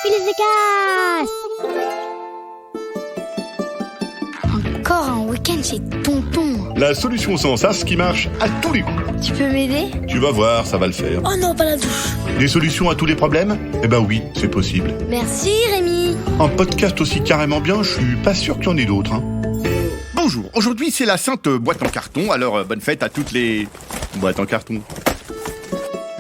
Phil efficace. Encore un week-end chez Tonton. La solution sans sas qui marche à tous les coups. Tu peux m'aider? Tu vas voir, ça va le faire. Oh non, pas la douche. Des solutions à tous les problèmes? Eh ben oui, c'est possible. Merci Rémi. Un podcast aussi carrément bien, je suis pas sûr qu'il y en ait d'autres. Bonjour, aujourd'hui c'est la sainte boîte en carton, alors bonne fête à toutes les boîtes en carton.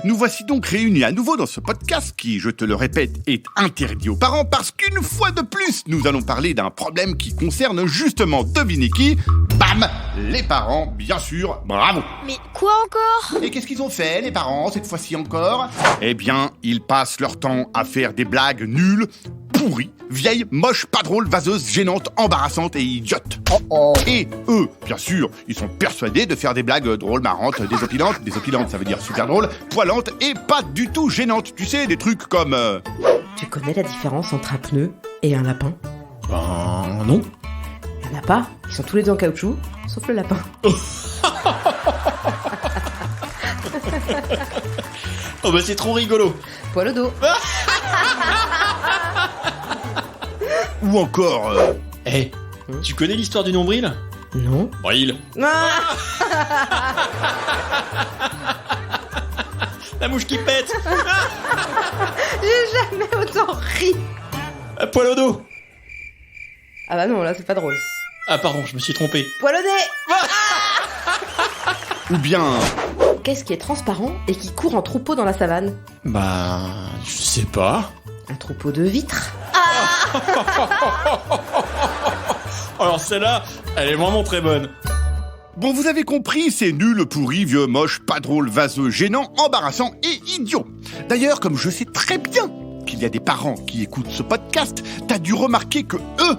Nous voici donc réunis à nouveau dans ce podcast qui, je te le répète, est interdit aux parents parce qu'une fois de plus, nous allons parler d'un problème qui concerne justement, devinez qui? Bam! Les parents, bien sûr, bravo! Mais quoi encore? Et qu'est-ce qu'ils ont fait, les parents, cette fois-ci encore? Eh bien, ils passent leur temps à faire des blagues nulles, pourries, vieilles, moches, pas drôles, vaseuses, gênantes, embarrassantes et idiotes. Et eux, bien sûr, ils sont persuadés de faire des blagues drôles, marrantes, désopilantes, ça veut dire super drôles, poilantes et pas du tout gênantes. Tu sais, des trucs comme... Tu connais la différence entre un pneu et un lapin? Ben non. Il n'y en a pas, ils sont tous les deux en caoutchouc, sauf le lapin. Oh bah c'est trop rigolo. Poil au dos. Ou encore... Tu connais l'histoire du nombril? Non. Bril. Ah, La mouche qui pète. j'ai jamais autant ri. Poil au dos. Ah bah non, là c'est pas drôle. Ah pardon, je me suis trompé. Poil au nez. Ou bien... Qu'est-ce qui est transparent et qui court en troupeau dans la savane? Bah... je sais pas. Un troupeau de vitres. Alors celle-là, elle est vraiment très bonne. Bon, vous avez compris, c'est nul, pourri, vieux, moche, pas drôle, vaseux, gênant, embarrassant et idiot. D'ailleurs, comme je sais très bien qu'il y a des parents qui écoutent ce podcast, t'as dû remarquer que eux,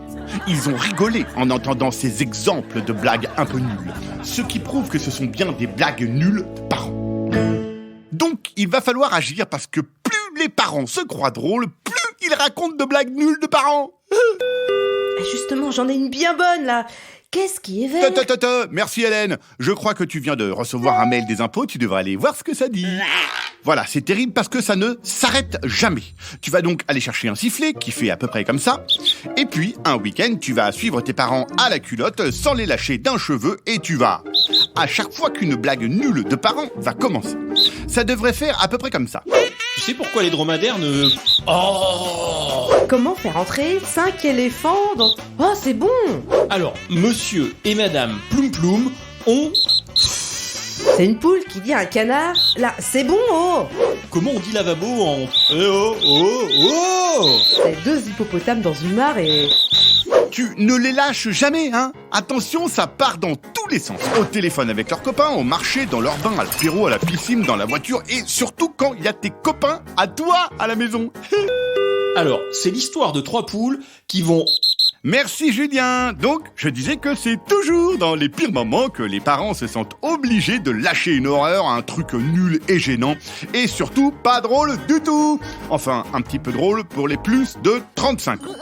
ils ont rigolé en entendant ces exemples de blagues un peu nulles. Ce qui prouve que ce sont bien des blagues nulles de parents. Donc, il va falloir agir parce que plus les parents se croient drôles, plus ils racontent de blagues nulles de parents. Justement, j'en ai une bien bonne là. Qu'est-ce qui est vert? Merci Hélène. Je crois que tu viens de recevoir un mail des impôts, tu devrais aller voir ce que ça dit. Voilà, c'est terrible parce que ça ne s'arrête jamais. Tu vas donc aller chercher un sifflet qui fait à peu près comme ça. Et puis, un week-end, tu vas suivre tes parents à la culotte sans les lâcher d'un cheveu et tu vas... À chaque fois qu'une blague nulle de parents va commencer, ça devrait faire à peu près comme ça. Tu sais pourquoi les dromadaires ne... Oh! Comment faire entrer 5 éléphants dans... Oh, c'est bon! Alors, monsieur et madame Ploum Ploum ont... C'est une poule qui dit à un canard... Là, c'est bon, oh! Comment on dit lavabo en... Eh oh, oh, oh! C'est 2 hippopotames dans une mare et... Tu ne les lâches jamais, hein? Attention, ça part dans tous les sens. Au téléphone avec leurs copains, au marché, dans leur bain, à l'apéro, à la piscine, dans la voiture et surtout quand il y a tes copains à toi à la maison. Alors, c'est l'histoire de 3 poules qui vont... Merci Julien. Donc, je disais que c'est toujours dans les pires moments que les parents se sentent obligés de lâcher une horreur, un truc nul et gênant, et surtout pas drôle du tout. Enfin, un petit peu drôle pour les plus de 35 ans.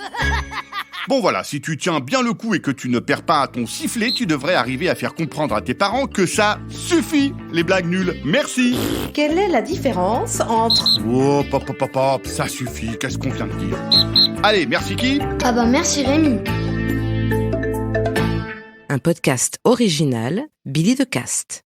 Bon voilà, si tu tiens bien le coup et que tu ne perds pas ton sifflet, tu devrais arriver à faire comprendre à tes parents que ça suffit, les blagues nulles. Merci. Quelle est la différence entre... Oh, pop, ça suffit, qu'est-ce qu'on vient de dire? Allez, merci qui? Ah bah merci Rémi. Un podcast original, Billy de Cast.